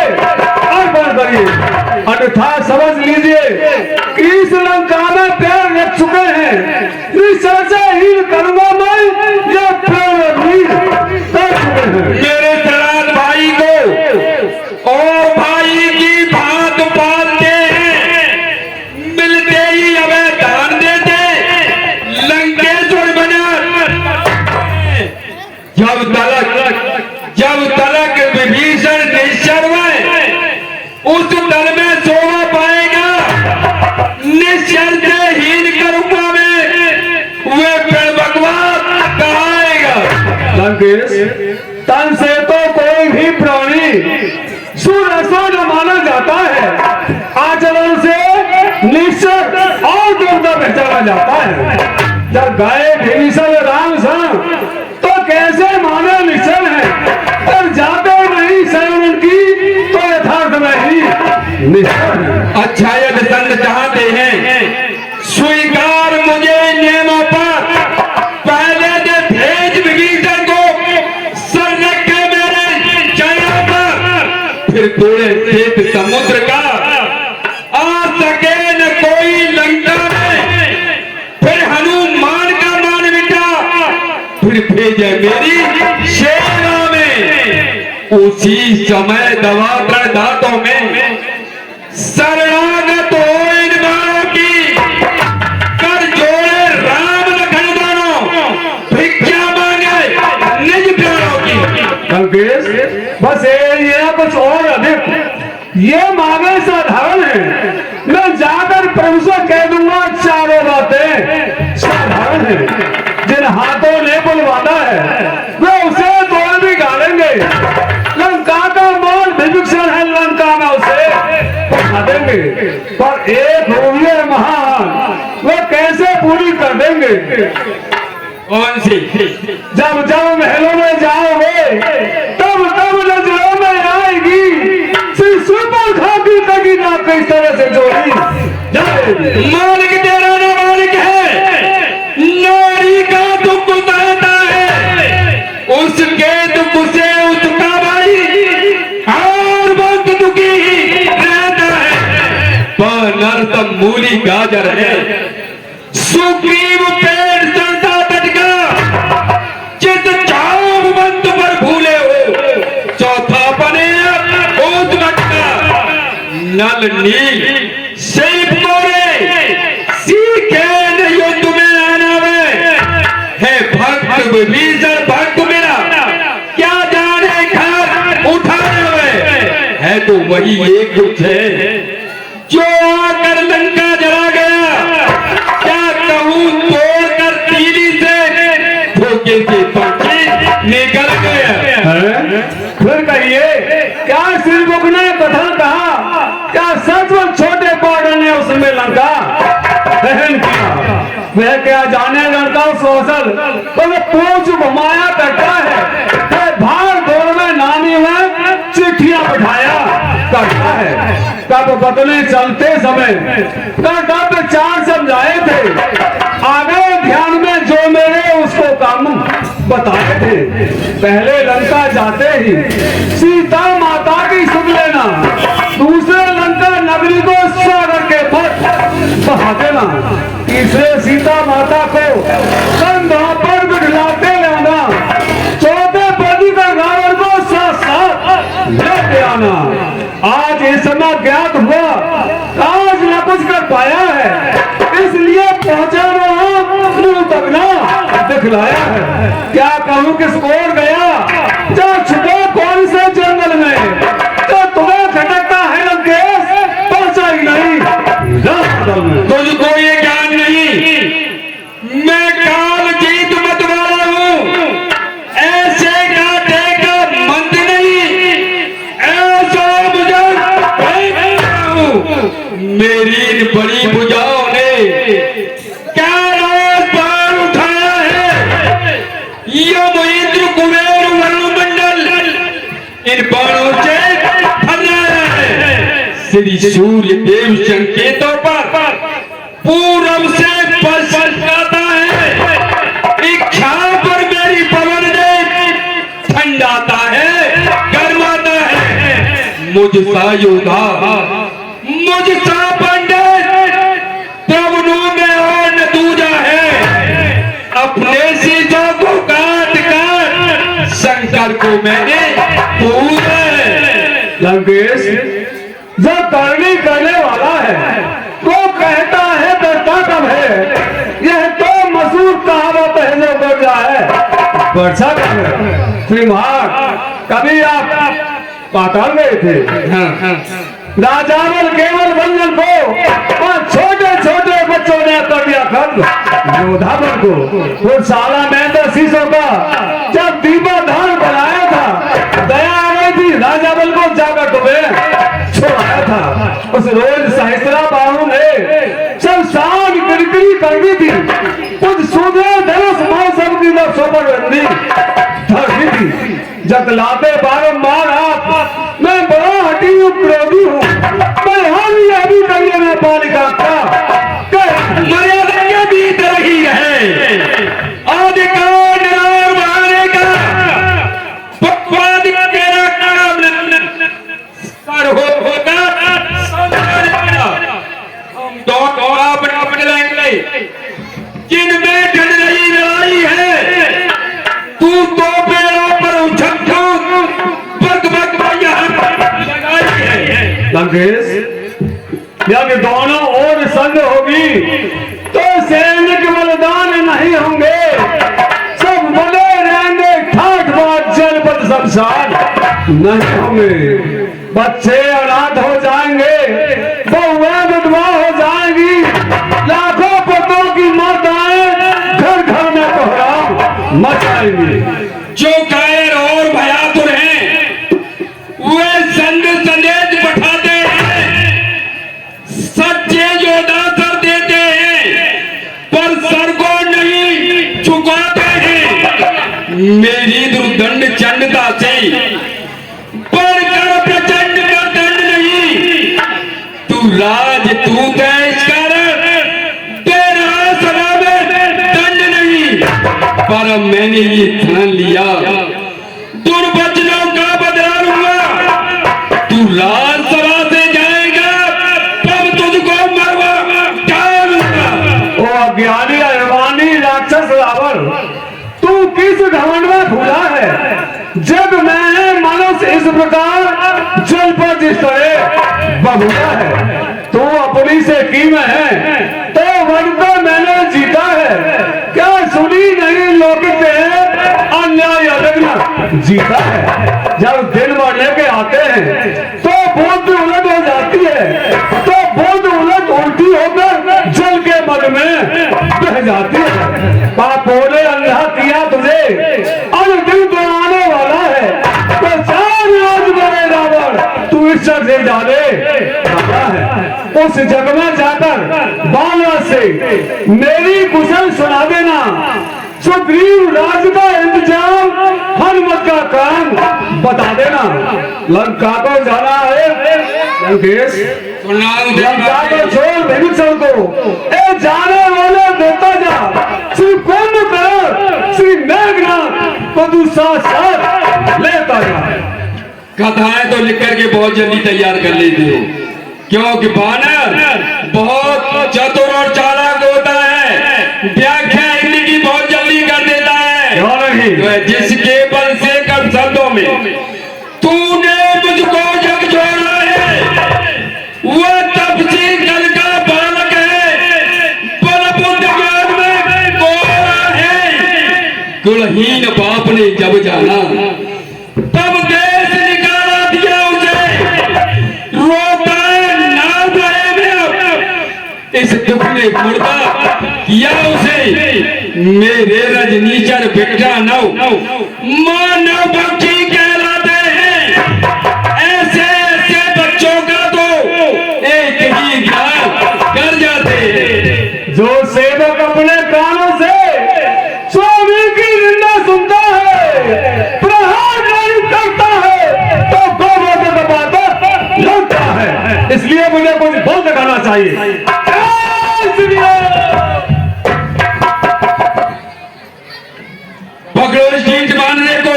अर्पण करिए। अन्यथा समझ लीजिए कि इस लंका में पैर रख चुके हैं, हीन करूंगा मैं या पैर कर चुके हैं। मेरे श्राद्ध भाई को और भाई की भात पालते हैं, मिलते ही हमें दान देते लंकेश्वर बना। जब तलक विभीषण निश्चर हुए उस दल में शोभा पाएगा। निश्चर से हीन करूंगा मैं, वे पेड़ भगवान कहाएगा। लंकेश, तन से तो कोई भी प्राणी सुरसों माना जाता है, आचरण से निश्चर और दुर्गा पहचाना जाता है। जब गए विभीषण राम संग तो कैसे माने निश्चर है, और जाते नहीं शरण की तो यथार्थ में ही निश्चर है। अच्छा यदि संग चाहते हैं स्वीकार मुझे नियमों पर, पहले दे भेज विभीषण को सर रख के मेरे चरणों पर, फिर तोड़े श्वेत समुद्र का आ सके न कोई लंका में। फिर हनुमान का मान मिटा, फिर भेजे मेरी सेना में। उसी समय दबा कर दांतों में शरणागत हो इन बाणों की, कर जोड़े राम लखन दोनों, भिक्षा मांगे निज प्राणों की। लंकेश, बस ये कुछ और अधिक ये मांगे साधारण है। मैं जाकर प्रभु से कह दूंगा चारों बातें साधारण है। जिन हाथों ने बुलवाना है वे उसे तोड़ भी गालेंगे। लंका का मान विभीषण है, लंका में उसे पहुंचा देंगे। पर एक होगी महान, वे कैसे पूरी कर देंगे? कौन सी? जब जब महलों में जाओगे तब तब नजरों में आएगी की ना किस तरह से जोड़ी जाएगी। मालिक तेरा ना मालिक है, नारी का दुख सहता है, उसके दुख से उसका भाई और बहुत दुखी रहता है। पर नर सब मूली गाजर है, सुख नल नील शिल्प मोरे सीखे नहीं तुम्हें आनावे है भक्त विभीषण भक्त मेरा क्या जाने घर उठावे है तो वही एक कुछ है जो आकर लंका जला गया क्या कहूँ तोड़कर तीली से धोखे से पंछी निकल गया। फिर कहिए क्या श्रीमुख ने कथन कहा क्या सचमुच छोटे पाटन ने उसमें लंका दहन किया। वह क्या जाने लड़का सोशल तो वह पूछ घुमाया करता है भाग दौड़ में नानी में चिट्ठियां बिठाया करता है। तब बदले चलते समय तब चार समझाए थे आगे ध्यान में जो मेरे उसको काम बताए थे। पहले लंका जाते ही सीता माता की सुन लेना दूसरे लंका नगरी को सागर के पथ बहा देना तीसरे सीता माता को कंधा पर बिठलाते लाना चौथे पति का गावर को साथ साथ लेते आना। आज इस समय ज्ञात हुआ आज न कुछ कर पाया है इसलिए पहुंचा रहा मुंह तक ना दिखलाया है। क्या कहूँ किस ओर गया जो छुपो कौन से जंगल में तो तुम्हें खटकता है लंकेश पहुंचा ही नहीं तुझको ये ज्ञान नहीं मैं काल जीत मत वाला हूँ ऐसे काटे का मंद नहीं ऐसा बुजुर्ग मेरी इन बड़ी बुझाओं ने क्या राज पार उठाया है यम इंद्र कुबेर वरुणमंडल इन बाणों से भर रहा है। श्री सूर्य देव संकेतों पर पूरब से पश्चिम आता है इच्छा पर मेरी पवन देव ठंडाता है गर्माता है मुझसा योद्धा मुझसा पंडित प्रभु में और न दूजा है अपने सीता को काट कर शंकर को मैंने पूजा है। लंकेश जो करनी करने वाला है वो कहता है करता कब है यह तो मशहूर कहावत है जो बढ़ जाए वर्षा कब है। श्रीमान कभी आप पाताल गए थे राजावल केवल बंधन को और छोटे छोटे बच्चों ने कर दिया खत्म योधावन को वो साला महेंद्र शीशों का जब दीपाधान बनाया था दया आ गई थी राजावल को जाकर तुम्हें छोड़ाया था। उस रोज सहस्रा बाहु ने सब साग किरकिरी कर दी थी कुछ सुधे धनुष मौसम की लफ्जों पर बंदी धर दी थी जगलाते बारंबार आप मैं बड़ा हटी हूँ क्रोधी हूँ मैं हावी अभी करिए मैं पानी का मर्यादा के बीत रही है अधिकार और बढ़ाने का पक्वाद तेरा काम कर होगा हम दोनों अपना अपने लेंगे जिनमें ढल रही लड़ाई है तू तो पेड़ों पर उछलता बग बग लगाई है। लंकेश जब दोनों ओर संग होगी तो सैनिक बलिदान नहीं होंगे सब बने रहेंगे ठाठ बाट जनपद शमशान नहीं होंगे बच्चे अनाथ हो जाएंगे बहुएं विधवा हो जाएंगी लाखों पुत्रों की माताएं घर घर में कोहराम मचाएंगी। जो कायर और भयातुर हैं वे संग संदेश बैठाते हैं सच्चे योद्धा सर देते हैं पर सर को नहीं झुकाते हैं मेरी दुर्दंड चंडता से पर कर प्रचंड का दंड नहीं तू राज तू देश कर तेरा सभा में दंड नहीं पर मैंने ये ठान लिया दुर्वचनों का बदला लूंगा तू राज सभा से जाएगा तब तुझको मरवा डालूंगा। ओ अज्ञानी अभिमानी राक्षस रावण तू किस घमंड में फूला है जब मैं मनुष्य इस प्रकार जल पर जिस तरह बबुआ है, तू अपनी से की में है तो वरदा मैंने जीता है। क्या सुनी नहीं लोग अन्याय अलग जीता है। जब दिन भर लेके आते हैं तो बुद्ध उलट हो जाती है, तो बुद्ध उलट उल्टी होकर जल के मन में बह जाती है। पापों ने अंधा किया तुझे, और दिन तो आने वाला है, तो चार रोज बने रावण तू ईश्वर से जाने वाला है। उस जग में जाकर बाला से मेरी कुशल सुना देना, सुग्रीव राज का इंतजाम, हनुमत का काम बता देना। लंका को जाना है लंकेश, लंका को छोड़ विभीषण को ए जाने वाले देता जा। श्री कुंभकर्ण श्री मेघनाथ को तू साथ लेता जा। कथाएं तो लिख करके बहुत जल्दी तैयार कर लेती हो, क्योंकि बानर बहुत चतुर और चालाक होता है, व्याख्या हिंदी की बहुत जल्दी कर देता है। क्यों नहीं? तो जिसके बल से कम शब्दों में तूने मुझको जग छोड़ा है, वह तब से कल का बालक है, बल बुद्ध ज्ञान में गोरा है। कुलहीन बाप ने जब जाना तब देश निकाला दिया उसे, रोता है नाव रहे में इस दुख ने मुर्दा किया उसे। मेरे रजनीचर बिट्टा नव मानव पक्षी कहलाते हैं, ऐसे ऐसे बच्चों का तो एक ही ज्ञान कर जाते हैं। जो सेवक अपने कानों से स्वामी की निंदा सुनता है, प्रहार नहीं करता है, तो गोबर से दबाता लगता है। इसलिए मुझे कुछ बोल दिखाना चाहिए। पकड़ो इस ढीठ बांधने को,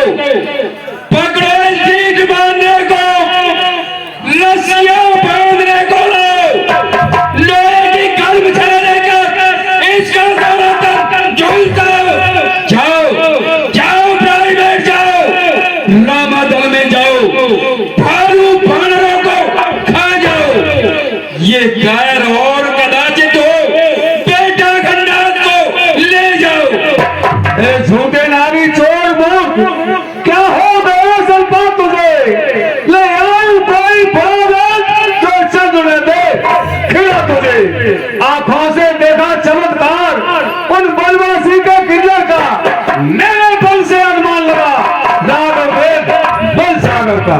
पकड़ो इस ढीठ बांधने को, रस्सियां बांधने को लो, लोहे की कलम चलाने का इसका सारा तक झूलता जाओ, जाओ प्राइवेट जाओ, रामादल में जाओ, भालू बानरों को खा जाओ। ये गायर और कदाचित हो बेटा खंडात को ले जाओ। झूठे नारी चोर मूर्ख, क्या हो गया सल्पा तुझे? ले आओ कोई बालक जो चंद्र दे खिला तुझे। आंखों से देखा चमत्कार उन बनवासी के किन्नर का, मेरे बल से अनुमान लगा राघव वेद बल सागर का।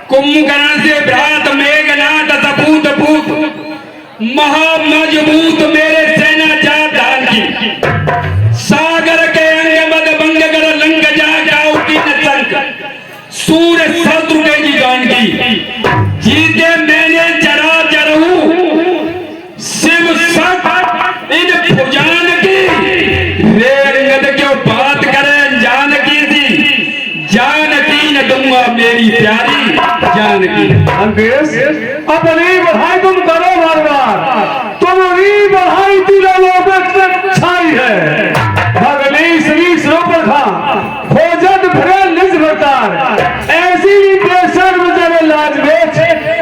कुंभकर्ण से भ्रात मेघनाथ सपूत पूत, महामजबूत मेरे सेना जात धान की, सागर के अंग मद भंग कर लंक जा जाओ की नंक, सूर्य शत्रु के जी गान की, जीते मैंने जरा जरू शिव सत इन भुजान की, रेणगद क्यों बात करें जानकी थी, जानकी न दूंगा मेरी प्यारी जानकी। अंकेश अपनी बढ़ाई तुम करो बार बार, तुम्हारी बढ़ाई तीनों में छाई है। भगनी श्री स्वरूप खोजत भरे निज भरतार, ऐसी बेशर्म जब लाज बेच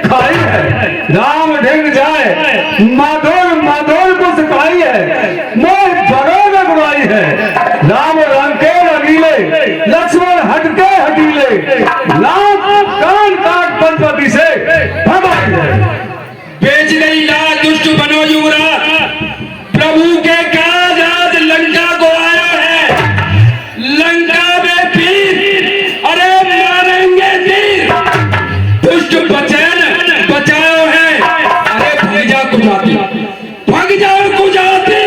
खाई है। राम ढिंग जाए माधुर माधुर कुछ खाई है, मोह बड़ो रगवाई है। राम रंग के रंगीले, लक्ष्मण हटके हटीले, लाख कान काट पंचवती से भगाई है। बेच गई लाल दुष्ट बनो युवराज, प्रभु के काज आज लंका को आया है, लंका में पीर अरे मारेंगे तीर, दुष्ट बचैन बचाओ है, अरे भग जा कुजाती, भग जा कुजाती,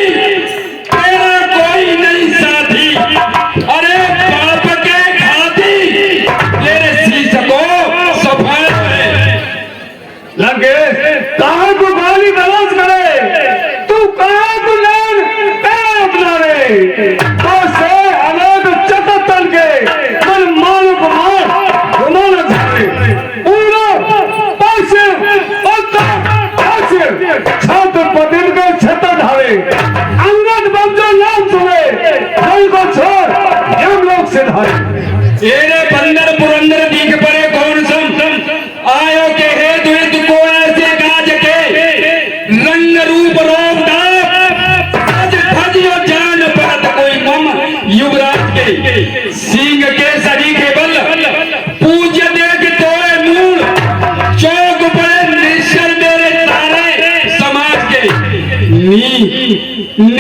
तेरा कोई नहीं साथी, अरे बाप के खाती, तेरे शीश को सफाया है। लंकेश कहाँ को गाली गलौज करे, तू कहाँ को लैन अपना रे, तो से अनेक चतत तन के मन मान कुमार घुमाना चाहे। पूरा पासे उत्तर पासे छत पतिन के छत धारे, अंगद बंजो नाम सुने, जल को छोड़ यम लोग से धारे। एरे बंदर पुरंदर दीख परे कौन सम, आयो के हे दुए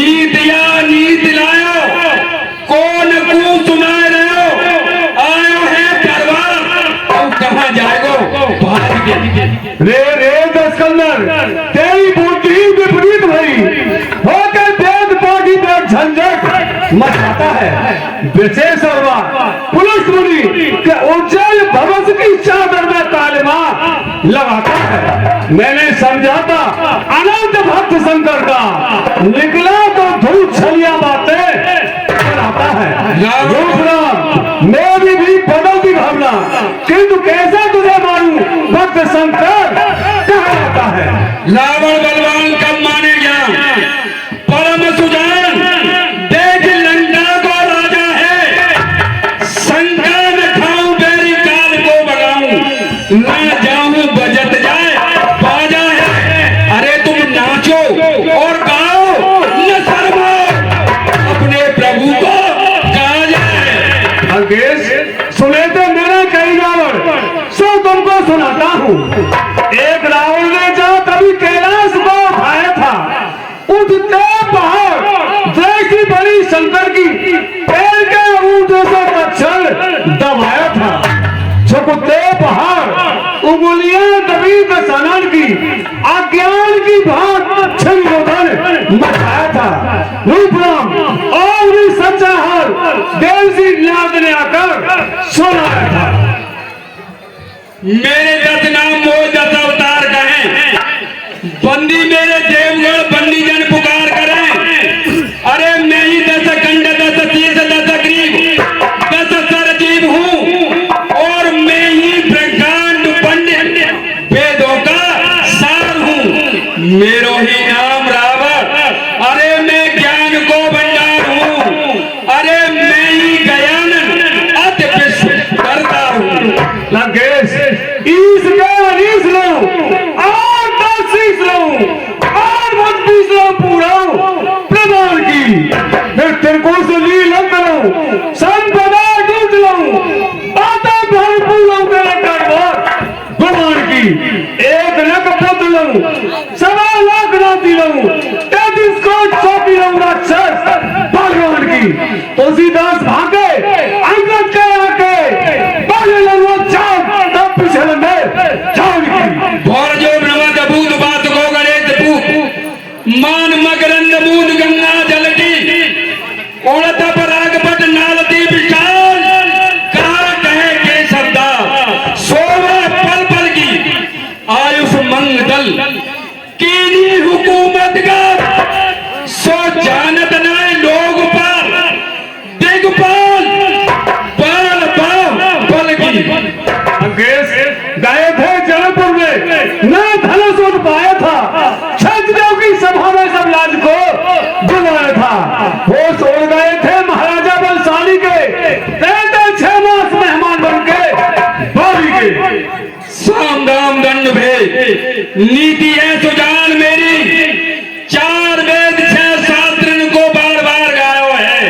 नीत या नीत लायो, कौन को सुनाए रहो, आयो है दरबार, अब कहाँ जाएगो भाग के। रे दस्कंदर, तेरी बुद्धि विपरीत भई होकर वेद पाठी पर झंझट मचाता है। विशेष पुरुष मुनि के उज्जैन भविष्य की चादर में तालिमा लगाता है। मैंने समझा था अनंत भक्त शंकर का, निकला तो धूल छलिया बातें कराता है। दूसरा मेरी भी बदलती भावना, किंतु कैसे तुझे मालूम भक्त शंकर कहा जाता है। रावण बलवान कब माने ज्ञान, परम सुजान देख लंका को राजा है, शंका न खाऊं बेरी काल को बगाऊं, न जाऊं बजत जाए बाजा है। अरे तुम नाचो और गाओ न शर्माओ, अपने प्रभु को गा जाए। अंकेश सुने थे मेरा कई रावण, सो तुमको सुनाता हूँ। एक रावण ने जहाँ कभी कैलाश को उठाया था, उठते पहाड़ देखी बड़ी शंकर की पैर के ऊंटे से कच्छर दबाया था। झुकते पहाड़ उंगलियां दबी दशानन की अज्ञान की भात छिलगोदन मचाया था। रूपराम और भी सच्चा हाल देवसी नाथ ने आकर सुनाया था। मेरे 10 नाम मोह 10 अवतार कहें, बंदी मेरे देवगढ़ बंदी जन पुकार करें। अरे मैं ही 10 कंड 10 शीश 10 ग्रीव 10 सर जीव हूँ, और मैं ही ब्रह्मांड पंडित वेदों का सार हूँ। मेरो ही नाम रावण, अरे मैं ज्ञान को भंडार हूँ। अरे मैं ही गयानन अति विश्व करता हूँ। लंकेश ईश के अनीस लो और 10 शीश लो और 32 लो पूरा प्रमाण की, फिर तिरको से लीलन करो, संपदा टूट लो, बातें भरपूर तेरे दरबार भगवान की। 1 लाख पुत्र लो, 1.25 लाख नाती लो, 33 कोट चौकी लो राक्षस भगवान की। तुलसीदास भागे अंगद के आके बाले लो चाप तब पीछे लंबे जान की। और जो ब्रह्मद भूत बात को गणेश भूत मान मकरंद बूंद गंगा जल की, उड़त परागपट नालती विशाल, कहा कहे के शब्दा सोवा पल पल की, आयुष मंगल कीनी हुकूमत का, सो जानत नाय लोग पर दिगपाल पाल पाल पल की। अंकेश गए थे जयपुर में, न धनुष उठ पाया था, क्षत्रियों की सभा में सब लाज को बुलाया था। वो छोड़ गए थे महाराजा बलशाली के, रहते 6 मास मेहमान बन के भाभी के। साम दाम दंड भेद नीति है सुजान मेरी, 4 वेद 6 शास्त्र को बार बार गायो है।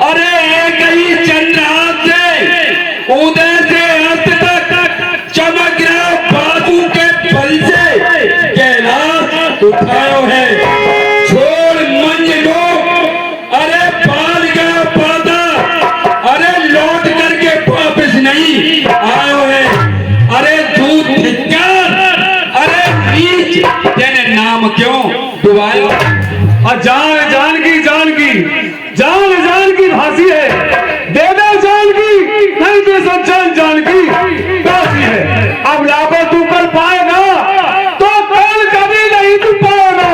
अरे एक ही चंद्रहास से उदय से अस्त तक चमक रहा बाजू के बल से कैलाश उठायो है। छोड़ मंज लोग, अरे बाल का पाता, अरे लौट करके वापिस नहीं आयो है। अरे दूध धिक्कार, अरे नीच तेने नाम क्यों डुबायो। और जान जान की फांसी है, दे दे जान की, नहीं दे सो जान की फांसी है। अब लाखों तू कर पाएगा तो कल कभी नहीं तू पाएगा।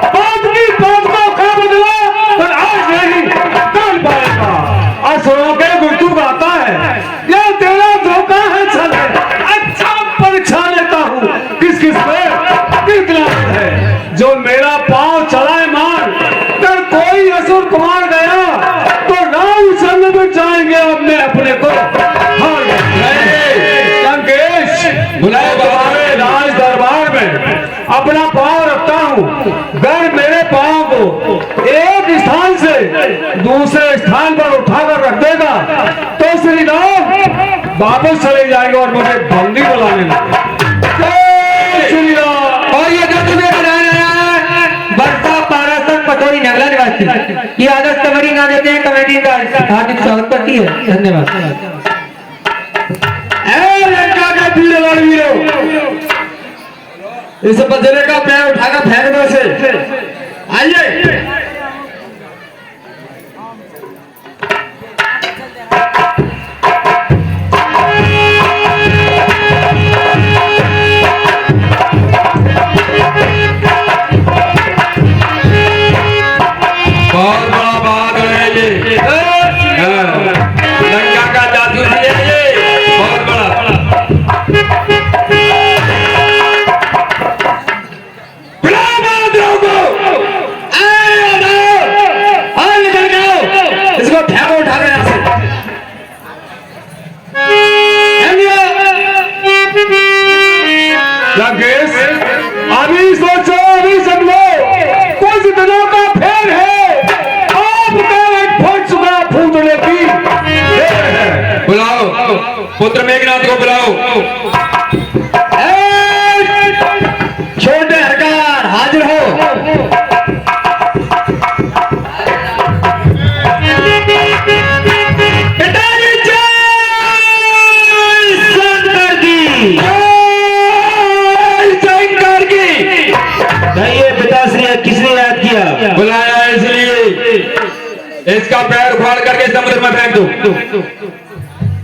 बात की बात को क्या बदला, पर आज नहीं कल पाएगा। और सुनो के गुरु गाता है, यह तेरा धोखा है छल है। अच्छा परीक्षा लेता हूँ किस किस पे कितना है। जो मेरा पांव चलाए मार कर कोई असुर कुमार गया, तो राम संग में जाएंगे। अब मैं अपने को हार लंकेश बुलाए तुम्हारे राज दरबार में अपना पांव रखता हूँ। अगर मेरे पांव को एक स्थान से दूसरे स्थान पर उठाकर रख देगा तो श्री राम वापस चले जाएंगे और मुझे बंदी बुलाने लगेंगे। श्री राम। और ये जो तुम्हें बनाया है, वर्षा 12 कोई नगला निवासी ये आदर्श कमेटी ना देते हैं, कमेटी का हार्दिक स्वागत करती है। धन्यवाद। लंका के वीर वीरो, इस बजरे का पैर उठाकर फेंक दो से। आइए बहुत बड़ा बहादुर है ये। हाँ, लंका का जादू है ये, बहुत बड़ा। बुलाओ बहादुरों को। आओ निकल जाओ, इसको फेंको उठा के यहाँ से। लंकेश, अभी सोचो, अभी समझो, कुछ दिनों का फेर है, आपका एक फट चुका फूटने की देर है। बुलाओ पुत्र मेघनाथ को बुलाओ। छोटे हरकार हाजिर हो। पिताजी जय शंकर की, जय शंकर की। कहिए पिताश्री, किसने याद किया? बुलाया इसलिए इसका पैर उखाड़ करके समुद्र में फेंक दो।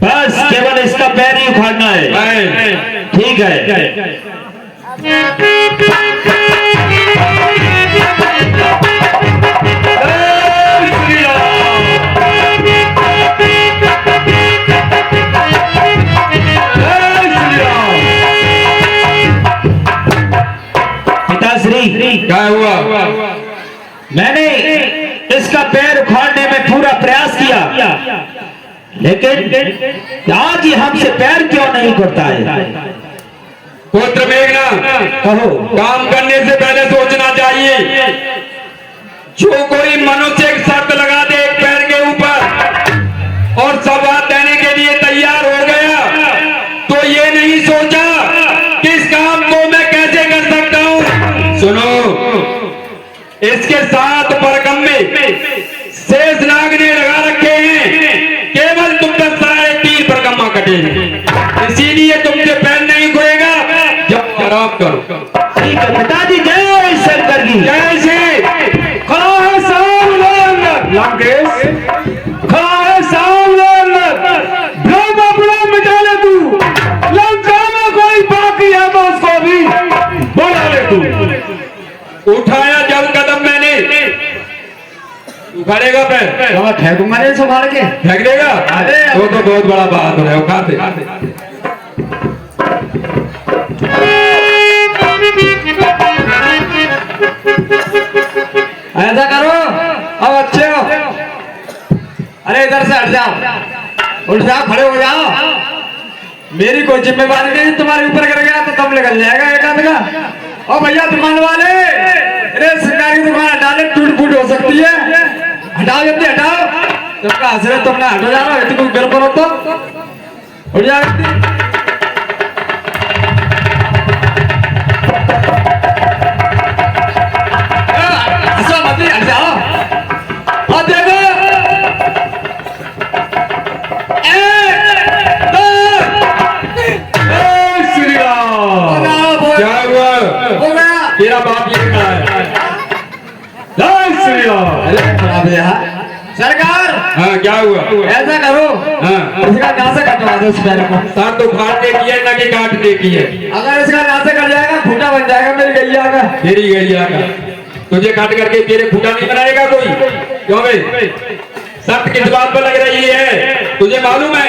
बस केवल इसका पैर ही उखाड़ना है। ठीक है। पिताश्री, क्या हुआ? मैंने इसका पैर उखाड़ने में पूरा प्रयास किया, लेकिन आज ही हमसे पैर क्यों नहीं करता है? पुत्र मेघनाथ, कहो। काम करने से पहले सोचना चाहिए। जो कोई मनुष्य एक शर्त लगा दे एक पैर के ऊपर और सब बात देने के लिए तैयार हो गया, तो ये नहीं सोचा कि इस काम को मैं कैसे कर सकता हूँ। सुनो, इसके 7 परगम्मे शेष नाग ने लगा रखे हैं, केवल तुम पर 3.5 परगम्मा कटेंगे, इसीलिए तुमसे पैर नहीं खुलेगा। जब आराम करो। ठीक है पिताजी, जय शंकर की। जय श्री। खड़ा है सामने अंदर लंकेश, खड़ा है सामने अंदर। भ्रम अपना मिटा ले तू, लंका में कोई बाकी है तो उसको भी बुला ले तू। उठाया जब कदम मैंने, उखाड़ेगा पैर? मैं फेंकूंगा नहीं संभाल के। फेंक देगा? वो तो बहुत बड़ा बहादुर है, उठाते। ऐसा करो, अब अच्छे हो। अरे इधर से हट जाओ, उठ जाओ, खड़े हो जाओ। मेरी कोई जिम्मेवारी नहीं, तुम्हारे ऊपर गिर गया तो तुम निकल जाएगा एक आध का। ओ भैया दुकान वाले, अरे सरकारी दुकान हटा ले, टूट फूट हो सकती है। हटाओ जल्दी हटाओ, तुमका हंस रहे, तुम ना हटो जा रहा है, तुम गिर पड़ो तो उठ जाओ जल्दी। हंसो मत, हट जाओ। और देखो, श्री राम। क्या हुआ? हो गया। तेरा बाप ये खड़ा है। जय श्री राम। अरे खराब है यार। सरकार, हाँ क्या हुआ? ऐसा करो, हाँ, इसका नासा कटवा दो इस पैर को। सर तो काटने की है ना कि काटने की है? अगर इसका नासा कट जाएगा, खूंटा बन जाएगा मेरी गैया का। तेरी गैया का तुझे काट करके तेरे खूंटा नहीं बनाएगा कोई? क्यों बे? शर्त किस बात पर लग रही है, तुझे मालूम है?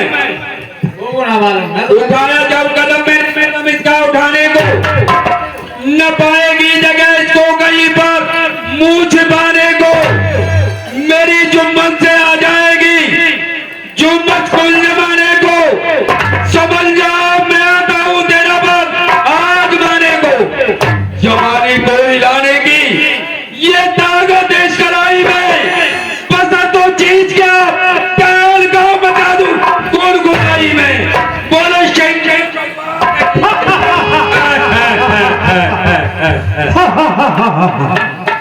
वो ना मालूम है। उठाया जब कदम में तुम इसका उठाने को न पाएगी जगह इसको कहीं पर मुंह छिपाने को। मेरी जुम्मत से आ जाएगी, जुम्मत कुल जमाने को। समझ जाओ मैं आता हूं तेरा बात आग माने को, जमाने को हिलाने की ये ताकत इस कलाई में। बस तो चीज क्या पैर का बता दूं कौन गुनाई में। बोलो शंकर।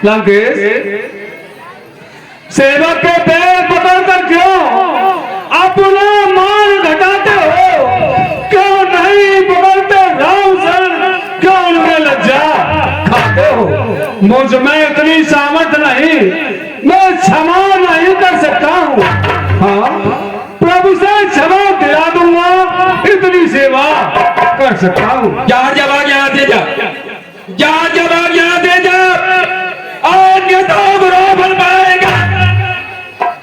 लंकेश, सेवक के पैर पकड़कर क्यों अपना मान घटाते हो? क्यों नहीं पकड़ते राम शरण? क्यों उनमें लज्जा खाते हो? मुझ में इतनी सामर्थ नहीं, मैं क्षमा नहीं कर सकता हूँ। हाँ, प्रभु से क्षमा दिला दूंगा, इतनी सेवा कर सकता हूँ। जा जवाब यहाँ दे जा, जा जवाब यहाँ दे जा, अन्य तो बुरा फल पाएगा।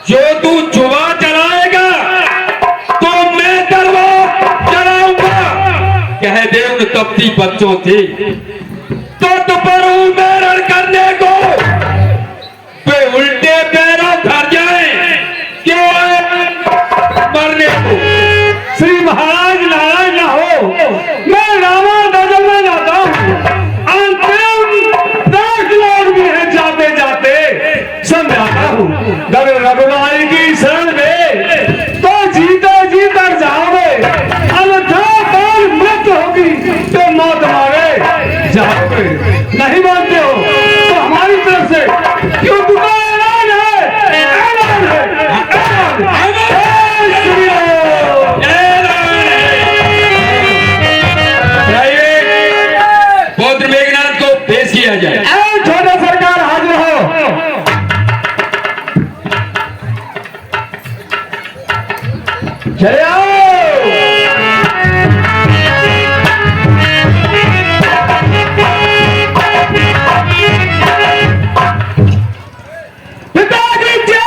जो तू जुआ चलाएगा तो मैं तलवार चलाऊंगा। कह दे उन तपती बच्चों से तो पर उमेरण करने को वे उल्टे पैरों धर जाए क्यों मरने को। श्री महाराज नारायण न हो, मैं रामा नगर में जाता हूँ। अंतिम 10 लोग भी हैं, जाते जाते समझाता हूँ। रघुराई की शरण में तो जीते जी कर जाओगे, अन्यथा कल मृत्यु होगी तो मौत मारे जाओगे। नहीं मानते हो तो हमारी तरफ से क्यों तुम्हारा ऐलान है, ऐलान है, ऐलान है। जय श्री राम। पौत्र मेघनाथ को पेश किया जाए। छोटे सरकार हाजिर हो। चले आओ। पिताजी जय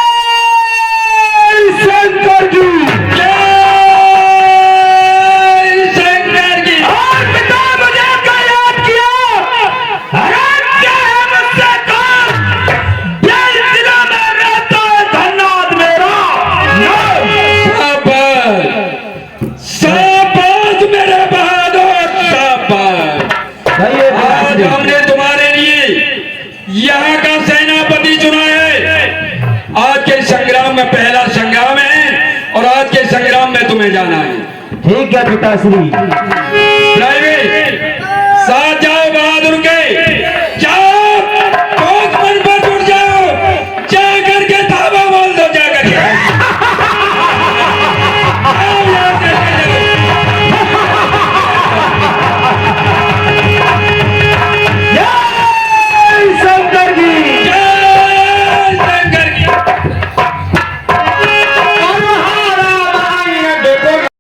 शंकर जी, जय शंकर की। और पिता मुझे क्या याद किया? अरे क्या है मुझसे काम? जय जिला में रहता है धन्यवाद मेरा। शाबाश मेरे बहादुर, शाबाश। आज हमने तुम्हारे लिए यहाँ का सेनापति चुना है। आज के संग्राम में पहला संग्राम है और आज के संग्राम में तुम्हें जाना है। ठीक है पिताश्री।